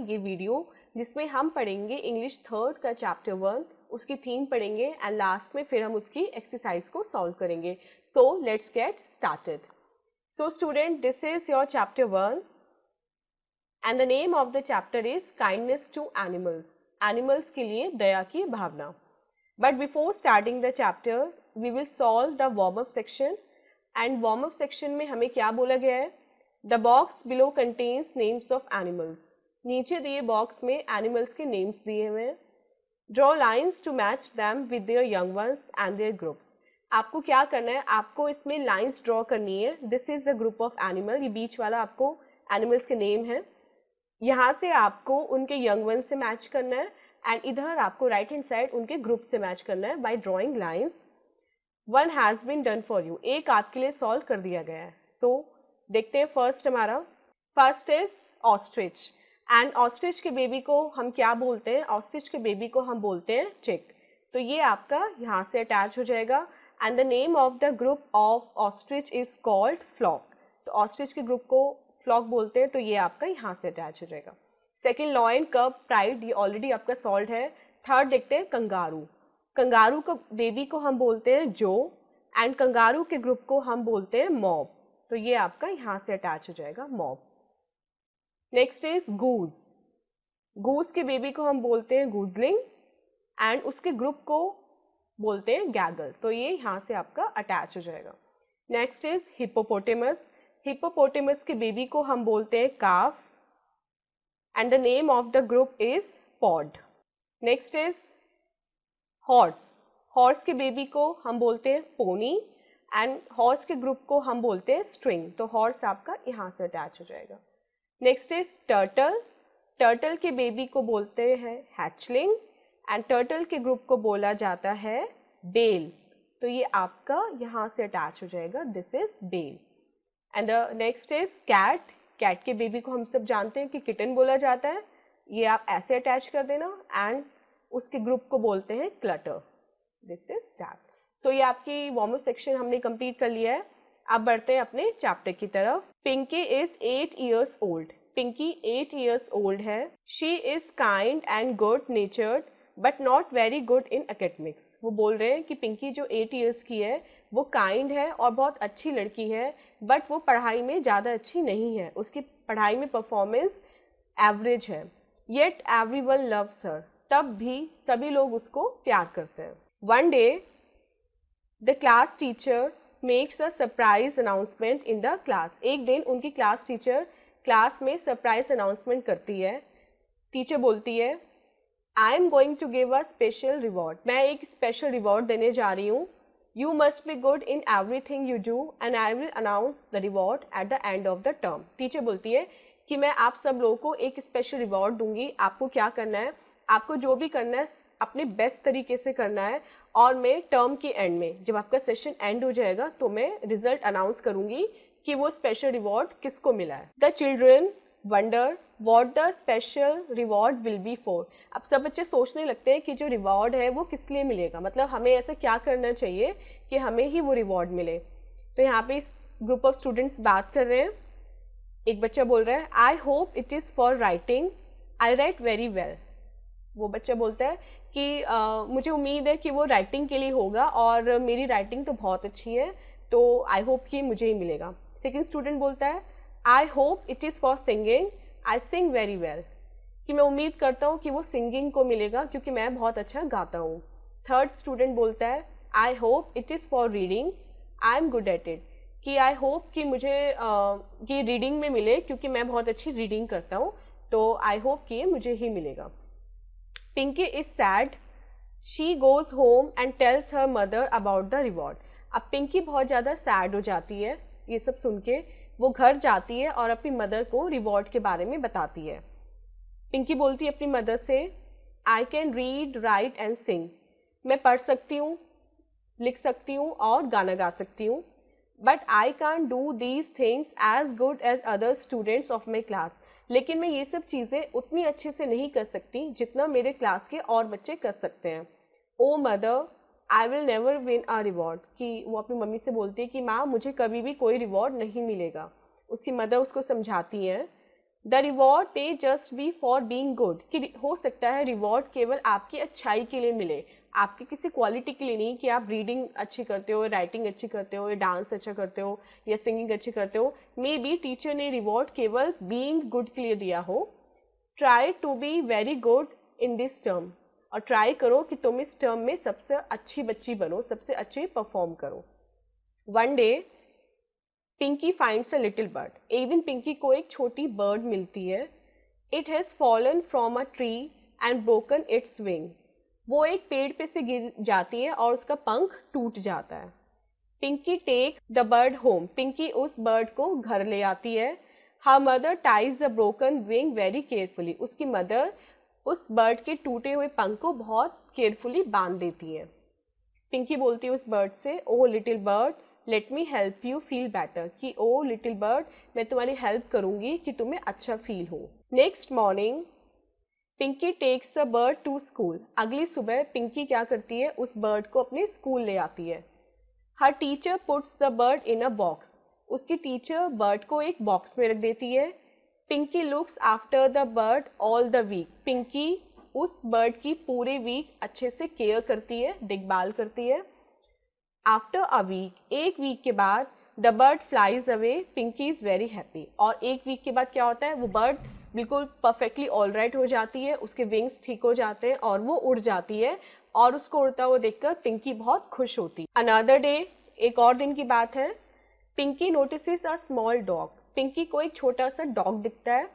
ये वीडियो जिसमें हम पढ़ेंगे इंग्लिश थर्ड का चैप्टर 1, उसकी थीम पढ़ेंगे एंड लास्ट में फिर हम उसकी एक्सरसाइज को सॉल्व करेंगे। So let's get started. So student, this is your chapter 1 and the name of the chapter is kindness to animals. Animals के लिए दया की भावना। But before starting the chapter we will solve the warm up section. And warm up section में हमें क्या बोला गया है? The box below contains names of animals. नीचे दिए बॉक्स में एनिमल्स के नेम्स दिए हुए हैं। Draw lines to match them with their young ones and their groups. आपको क्या करना है? आपको इसमें लाइन्स ड्रॉ करनी है। This is the group of animal. ये बीच वाला आपको एनिमल्स के नेम है। यहाँ से आपको उनके यंग वंस से मैच करना है एंड इधर आपको राइट हैंड साइड उनके ग्रुप से मैच करना है by drawing lines. One has been done for you. एक आपके लिए सॉल्व कर दिया गया है। सो देखते हैं फर्स्ट हमारा। First is ostrich and ostrich के बेबी को हम क्या बोलते हैं? ऑस्ट्रिच के बेबी को हम बोलते हैं चिक। तो ये आपका यहाँ से अटैच हो जाएगा and the name of the group of ostrich is called flock. तो ऑस्ट्रिच के ग्रुप को फ्लॉक बोलते हैं, तो ये आपका यहाँ से अटैच हो जाएगा। सेकेंड लॉयन, कब, प्राइड, ये ऑलरेडी आपका सॉल्व है। थर्ड देखते हैं कंगारू। कंगारू को बेबी को हम बोलते हैं जो एंड कंगारू के ग्रुप को हम बोलते हैं मॉब। तो ये आपका यहाँ से अटैच हो जाएगा मॉब। नेक्स्ट इज गूज। गूज के बेबी को हम बोलते हैं गूजलिंग एंड उसके ग्रुप को बोलते हैं गैगल। तो ये यहाँ से आपका अटैच हो जाएगा। Next is hippopotamus. हिप्पोपोटेमस के बेबी को हम बोलते हैं calf and the name of the group is pod. Next is horse. Horse के बेबी को हम बोलते हैं पोनी एंड हॉर्स के ग्रुप को हम बोलते हैं स्ट्रिंग। तो हॉर्स आपका यहाँ से अटैच हो जाएगा। Next is turtle. टर्टल के बेबी को बोलते हैं हैचलिंग एंड टर्टल के ग्रुप को बोला जाता है बेल। तो ये आपका यहाँ से अटैच हो जाएगा। This is bell. And next is cat. Cat के बेबी को हम सब जानते हैं कि किटन बोला जाता है। ये आप ऐसे अटैच कर देना एंड उसके ग्रुप को बोलते हैं clutter. This is that. So ये आपकी वार्म अप सेक्शन हमने कंप्लीट कर लिया है। अब बढ़ते हैं अपने चैप्टर की तरफ। Pinky is 8 years old। Pinky 8 years old है। She is kind and good natured but not very good in academics. वो बोल रहे हैं कि पिंकी जो 8 years की है वो काइंड है और बहुत अच्छी लड़की है, बट वो पढ़ाई में ज़्यादा अच्छी नहीं है। उसकी पढ़ाई में परफॉर्मेंस एवरेज है। Yet everyone loves her. तब भी सभी लोग उसको प्यार करते हैं। One day the class teacher makes a surprise announcement in the class. एक दिन उनकी क्लास टीचर क्लास में सरप्राइज अनाउंसमेंट करती है। टीचर बोलती है I am going to give a special reward. मैं एक स्पेशल रिवॉर्ड देने जा रही हूँ। You must be good in everything you do and I will announce the reward at the end of the term. Teacher बोलती है कि मैं आप सब लोगों को एक स्पेशल रिवॉर्ड दूंगी। आपको क्या करना है? आपको जो भी करना है अपने बेस्ट तरीके से करना है और मैं टर्म के एंड में, जब आपका सेशन एंड हो जाएगा, तो मैं रिजल्ट अनाउंस करूंगी कि वो स्पेशल रिवॉर्ड किसको मिला है। The children wonder what the special reward will be for. अब सब बच्चे सोचने लगते हैं कि जो रिवॉर्ड है वो किस लिए मिलेगा, मतलब हमें ऐसा क्या करना चाहिए कि हमें ही वो रिवॉर्ड मिले। तो यहाँ पे इस ग्रुप ऑफ स्टूडेंट्स बात कर रहे हैं। एक बच्चा बोल रहा है I hope it is for writing, I right very well. वो बच्चा बोलता है कि मुझे उम्मीद है कि वो राइटिंग के लिए होगा और मेरी राइटिंग तो बहुत अच्छी है, तो आई होप कि मुझे ही मिलेगा। सेकेंड स्टूडेंट बोलता है I hope it is for singing, I Singh very well. कि मैं उम्मीद करता हूँ कि वो सिंगिंग को मिलेगा क्योंकि मैं बहुत अच्छा गाता हूँ। थर्ड स्टूडेंट बोलता है I hope it is for reading, I am good at it. कि आई होप कि मुझे ये रीडिंग में मिले क्योंकि मैं बहुत अच्छी रीडिंग करता हूँ, तो आई होप कि ये मुझे ही मिलेगा। Pinky is sad, she goes home and tells her mother about the reward. अब पिंकी बहुत ज़्यादा सैड हो जाती है ये सब सुन के। वो घर जाती है और अपनी मदर को रिवॉर्ड के बारे में बताती है। पिंकी बोलती है अपनी मदर से I can read, right and सिंग। मैं पढ़ सकती हूँ, लिख सकती हूँ और गाना गा सकती हूँ, but I can do these things as good as other students of my class. लेकिन मैं ये सब चीज़ें उतनी अच्छे से नहीं कर सकती जितना मेरे क्लास के और बच्चे कर सकते हैं। Oh mother I will never win a reward. कि वो अपनी मम्मी से बोलती है कि माँ मुझे कभी भी कोई रिवॉर्ड नहीं मिलेगा। उसकी मदर उसको समझाती हैं द रिवॉर्ड पे just be for being good, कि हो सकता है रिवॉर्ड केवल आपकी अच्छाई के लिए मिले, आपकी किसी क्वालिटी के लिए नहीं, कि आप रीडिंग अच्छी करते हो, राइटिंग अच्छी करते हो, या डांस अच्छा करते हो, या सिंगिंग अच्छी करते हो। मे बी टीचर ने रिवॉर्ड केवल बीइंग गुड के लिए दिया हो। Try to be very good in this term, और ट्राई करो कि तुम इस टर्म में सबसे अच्छी बच्ची बनो, सबसे अच्छे परफॉर्म करो। One day Pinky finds a little bird, एक दिन पिंकी को एक छोटी बर्ड मिलती है। It has fallen from a tree and broken its wing, वो एक पेड़ पे से गिर जाती है और उसका पंख टूट जाता है। Pinky takes the bird home, Pinky उस बर्ड को घर ले आती है। Her mother ties the broken wing very carefully, उसकी मदर उस बर्ड के टूटे हुए पंख को बहुत केयरफुली बांध देती है। पिंकी बोलती है उस बर्ड से, oh little bird let me help you feel better, कि ओ लिटिल बर्ड मैं तुम्हारी हेल्प करूंगी कि तुम्हें अच्छा फील हो। Next morning Pinky takes the bird to school, अगली सुबह पिंकी क्या करती है, उस बर्ड को अपने स्कूल ले आती है। Her teacher puts the bird in a box, उसकी टीचर बर्ड को एक बॉक्स में रख देती है। Pinky looks after the bird all the week, Pinky उस बर्ड की पूरे वीक अच्छे से केयर करती है, देखभाल करती है। आफ्टर अ वीक, एक वीक के बाद the bird flies away, Pinky is very happy, और एक वीक के बाद क्या होता है, वो बर्ड बिल्कुल परफेक्टली ऑल राइट हो जाती है, उसके विंग्स ठीक हो जाते हैं और वो उड़ जाती है, और उसको उड़ता हुआ देखकर पिंकी बहुत खुश होती है। अनदर डे, एक और दिन की बात है, Pinky notices a small dog, Pinky को एक छोटा सा डॉग दिखता है।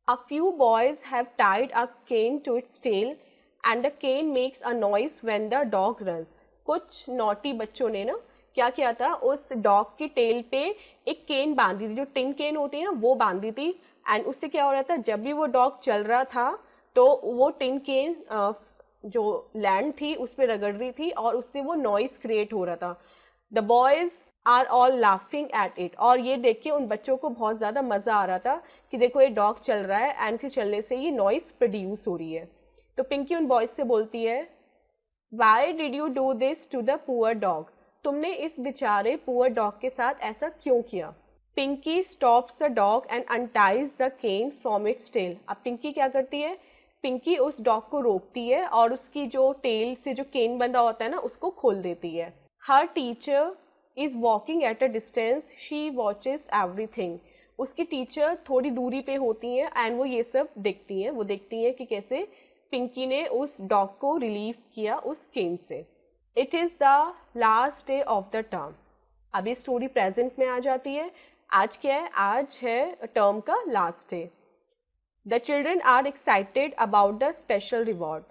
A few boys have tied a can to its tail and the can makes a noise when the dog runs, कुछ नॉटी बच्चों ने ना क्या किया था, उस डॉग की टेल पे एक केन बांधी थी, जो टिन केन होती है ना वो बांधी थी, एंड उससे क्या हो रहा था, जब भी वो डॉग चल रहा था तो वो टिन केन जो लैंड थी उस पर रगड़ रही थी और उससे वो नॉइस क्रिएट हो रहा था। The boys are all laughing at it, और ये देख के उन बच्चों को बहुत ज़्यादा मज़ा आ रहा था कि देखो ये डॉग चल रहा है एंड फिर चलने से ये नॉइस प्रोड्यूस हो रही है। तो पिंकी उन बॉयज से बोलती है, why did you do this to the poor dog, तुमने इस बेचारे पुअर डॉग के साथ ऐसा क्यों किया। Pinky stops the dog and unties the can from its tail, अब पिंकी क्या करती है, पिंकी उस डॉग को रोकती है और उसकी जो टेल से जो केन बंधा होता है ना उसको खोल देती है। Her teacher is walking at a distance, she watches everything, उसकी टीचर थोड़ी दूरी पे होती हैं एंड वो ये सब देखती हैं, वो देखती हैं कि कैसे पिंकी ने उस डॉग को रिलीव किया उस केन से। It is the last day of the term, अभी स्टोरी प्रेजेंट में आ जाती है। आज क्या है, आज है टर्म का last day. The children are excited about the special reward,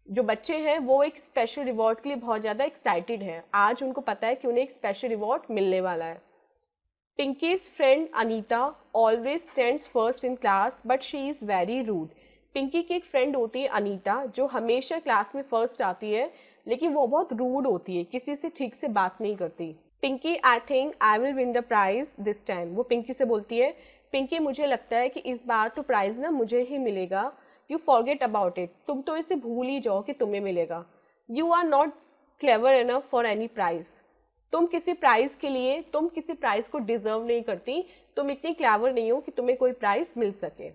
जो बच्चे हैं वो एक स्पेशल रिवॉर्ड के लिए बहुत ज़्यादा एक्साइटेड हैं, आज उनको पता है कि उन्हें एक स्पेशल रिवॉर्ड मिलने वाला है। Pinky's friend Anita always stands first in class but she is very rude, Pinky की एक फ्रेंड होती है अनीता जो हमेशा क्लास में फर्स्ट आती है, लेकिन वो बहुत रूड होती है, किसी से ठीक से बात नहीं करती। Pinky I think I will win the prize this time, वो पिंकी से बोलती है, पिंकी मुझे लगता है कि इस बार तो प्राइज ना मुझे ही मिलेगा। यू फॉरगेट अबाउट इट, तुम तो इसे भूल ही जाओ कि तुम्हें मिलेगा। You are not clever enough for any prize, तुम किसी प्राइज के लिए, तुम किसी प्राइज को डिजर्व नहीं करती, तुम इतनी क्लेवर नहीं हो कि तुम्हें कोई प्राइज मिल सके।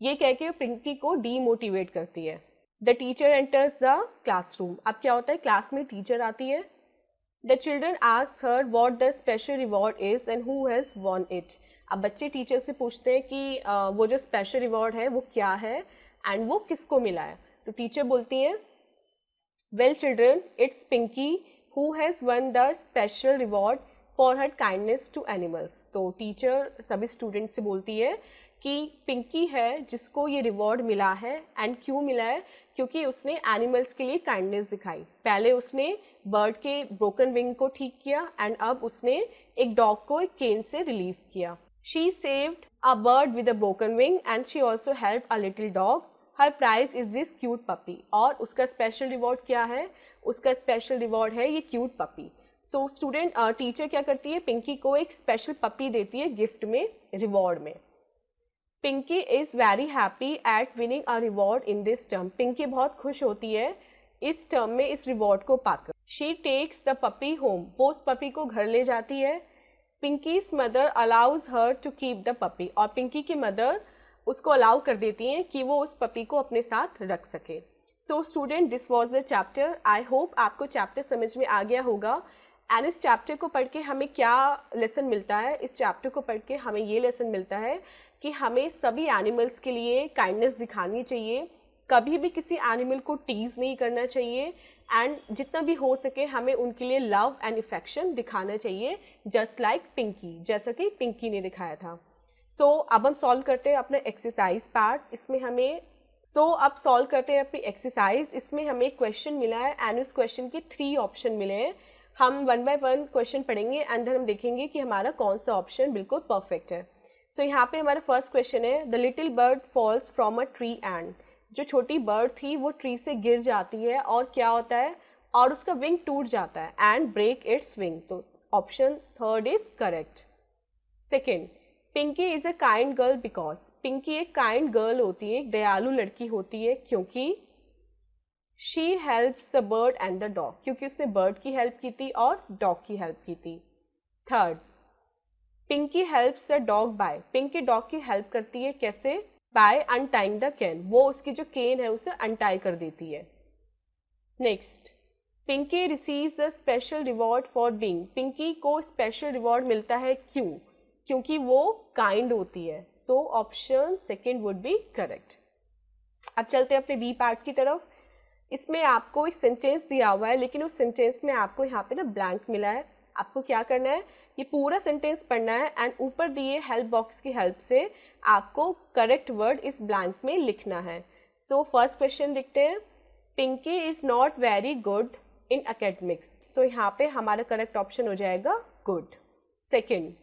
ये कह के पिंकी को डीमोटिवेट करती है। The teacher enters the classroom, अब क्या होता है, क्लास में टीचर आती है। The children asks her what the special reward is and who has won it, अब बच्चे टीचर से पूछते हैं कि वो जो स्पेशल रिवॉर्ड है वो क्या है एंड वो किसको मिला है। तो टीचर बोलती हैं, well children it's Pinky who has won the special reward for her kindness to animals, तो टीचर सभी स्टूडेंट से बोलती है कि पिंकी है जिसको ये रिवॉर्ड मिला है, एंड क्यों मिला है, क्योंकि उसने एनिमल्स के लिए काइंडनेस दिखाई। पहले उसने बर्ड के ब्रोकन विंग को ठीक किया एंड अब उसने एक डॉग को एक केन से रिलीव किया। She saved a bird with a broken wing and she also helped a little dog. Her prize is this cute puppy. और उसका स्पेशल रिवॉर्ड क्या है, उसका स्पेशल रिवॉर्ड है ये cute puppy. So student teacher क्या करती है, पिंकी को एक स्पेशल पपी देती है गिफ्ट में, रिवॉर्ड में। Pinky is very happy at winning a reward in this term, Pinky बहुत खुश होती है इस टर्म में इस रिवॉर्ड को पाकर। She takes the puppy home, वो उस पपी को घर ले जाती है। Pinky's mother allows her to keep the puppy, और पिंकी की मदर उसको अलाउ कर देती हैं कि वो उस पपी को अपने साथ रख सके। सो student, this was the chapter. I hope आपको चैप्टर समझ में आ गया होगा। एंड इस चैप्टर को पढ़ के हमें क्या लेसन मिलता है? इस चैप्टर को पढ़ के हमें ये लेसन मिलता है कि हमें सभी एनिमल्स के लिए काइंडनेस दिखानी चाहिए, कभी भी किसी एनिमल को टीज नहीं करना चाहिए, एंड जितना भी हो सके हमें उनके लिए लव एंड इफेक्शन दिखाना चाहिए, जस्ट लाइक पिंकी, जैसा कि पिंकी ने दिखाया था। सो अब हम सॉल्व करते हैं अपना एक्सरसाइज पार्ट। इसमें हमें अब सॉल्व करते हैं अपनी एक्सरसाइज। इसमें हमें क्वेश्चन मिला है एंड उस क्वेश्चन के 3 ऑप्शन मिले हैं। हम 1 बाय 1 क्वेश्चन पढ़ेंगे एंड देन हम देखेंगे कि हमारा कौन सा ऑप्शन बिल्कुल परफेक्ट है। सो यहाँ पे हमारा फर्स्ट क्वेश्चन है, the little bird falls from a tree and, जो छोटी बर्ड थी वो ट्री से गिर जाती है और क्या होता है, और उसका विंग टूट जाता है, एंड ब्रेक इट्स विंग। तो option 3 is correct. Second, Pinky is a kind girl because, Pinky एक काइंड गर्ल होती है, एक दयालु लड़की होती है, क्योंकि she helps the bird and the dog, क्योंकि उसने बर्ड की हेल्प की थी और डॉग की हेल्प की थी। Third, Pinky helps the dog by, Pinky dog की हेल्प करती है कैसे? बाय अनटाइंग द केन, वो उसकी जो केन है उसे अनटाई कर देती है। Next, Pinky receives a special reward for being, Pinky को स्पेशल रिवॉर्ड मिलता है क्यों? क्योंकि वो काइंड होती है। So option second would B correct. अब चलते हैं अपने बी पार्ट की तरफ। इसमें आपको एक सेंटेंस दिया हुआ है, लेकिन उस सेंटेंस में आपको यहाँ पे ना ब्लैंक मिला है। आपको क्या करना है, ये पूरा सेंटेंस पढ़ना है एंड ऊपर दिए हेल्प बॉक्स की हेल्प से आपको करेक्ट वर्ड इस ब्लैंक में लिखना है। सो फर्स्ट क्वेश्चन देखते हैं, Pinky is not very good in academics, तो यहाँ पे हमारा करेक्ट ऑप्शन हो जाएगा good. Second,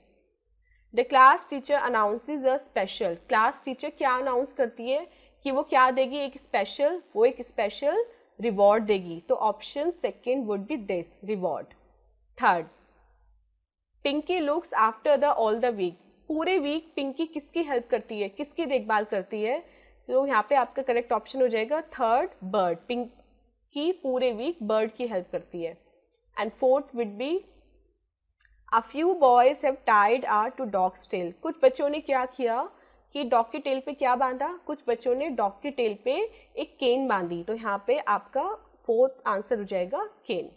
the class teacher announces a special, class teacher क्या अनाउंस करती है कि वो क्या देगी? एक स्पेशल रिवॉर्ड देगी। तो option second would be this, reward. Third, Pinky looks after the all the week, पूरे वीक पिंकी किसकी हेल्प करती है, किसकी देखभाल करती है? तो यहाँ पे आपका करेक्ट ऑप्शन हो जाएगा थर्ड, बर्ड, पिंकी पूरे वीक बर्ड की हेल्प करती है। And fourth would be, A few boys have tied a to dog's tail, कुछ बच्चों ने क्या किया कि डॉग की टेल पे क्या बांधा? कुछ बच्चों ने डॉग की टेल पे एक केन बांधी। तो यहाँ पे आपका फोर्थ आंसर हो जाएगा can.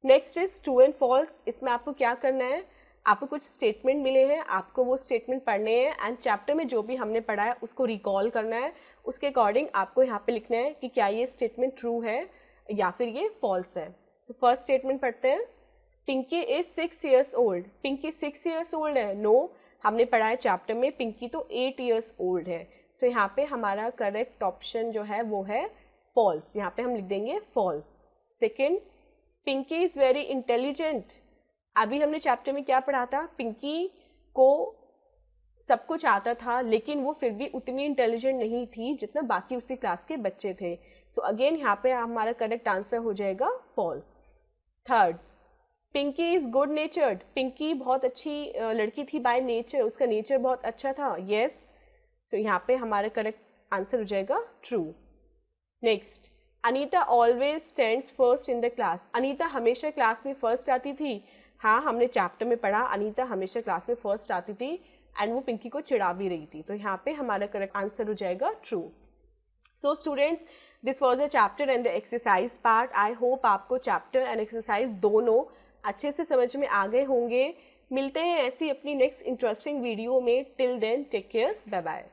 Next is true and false. इसमें आपको क्या करना है, आपको कुछ स्टेटमेंट मिले हैं, आपको वो स्टेटमेंट पढ़ने हैं एंड चैप्टर में जो भी हमने पढ़ा है उसको रिकॉल करना है। उसके अकॉर्डिंग आपको यहाँ पे लिखना है कि क्या ये स्टेटमेंट ट्रू है या फिर ये फॉल्स है। तो फर्स्ट स्टेटमेंट पढ़ते हैं, Pinky is 6 years old, Pinky 6 years old है? नो, हमने पढ़ा है चैप्टर में पिंकी तो 8 years old है। सो यहाँ पे हमारा करेक्ट ऑप्शन जो है वो है फॉल्स, यहाँ पे हम लिख देंगे false. Second, Pinky is very intelligent, अभी हमने चैप्टर में क्या पढ़ा था? पिंकी को सब कुछ आता था लेकिन वो फिर भी उतनी इंटेलिजेंट नहीं थी जितना बाकी उसी क्लास के बच्चे थे। सो अगेन यहाँ पे हमारा करेक्ट आंसर हो जाएगा false. Third, Pinky is good natured, Pinky बहुत अच्छी लड़की थी बाय नेचर, उसका नेचर बहुत अच्छा था। यस, तो यहाँ पे हमारा करेक्ट आंसर हो जाएगा true. Next, Anita always stands first in the class, Anita हमेशा क्लास में फर्स्ट आती थी। हाँ, हमने चैप्टर में पढ़ा अनीता हमेशा क्लास में फर्स्ट आती थी एंड वो पिंकी को चिढ़ा भी रही थी। तो यहाँ पे हमारा करेक्ट आंसर हो जाएगा true. So students, this was a chapter and the exercise part. I hope आपको चैप्टर एंड एक्सरसाइज दोनों अच्छे से समझ में आ गए होंगे। मिलते हैं ऐसी अपनी नेक्स्ट इंटरेस्टिंग वीडियो में। Till then take care, bye bye.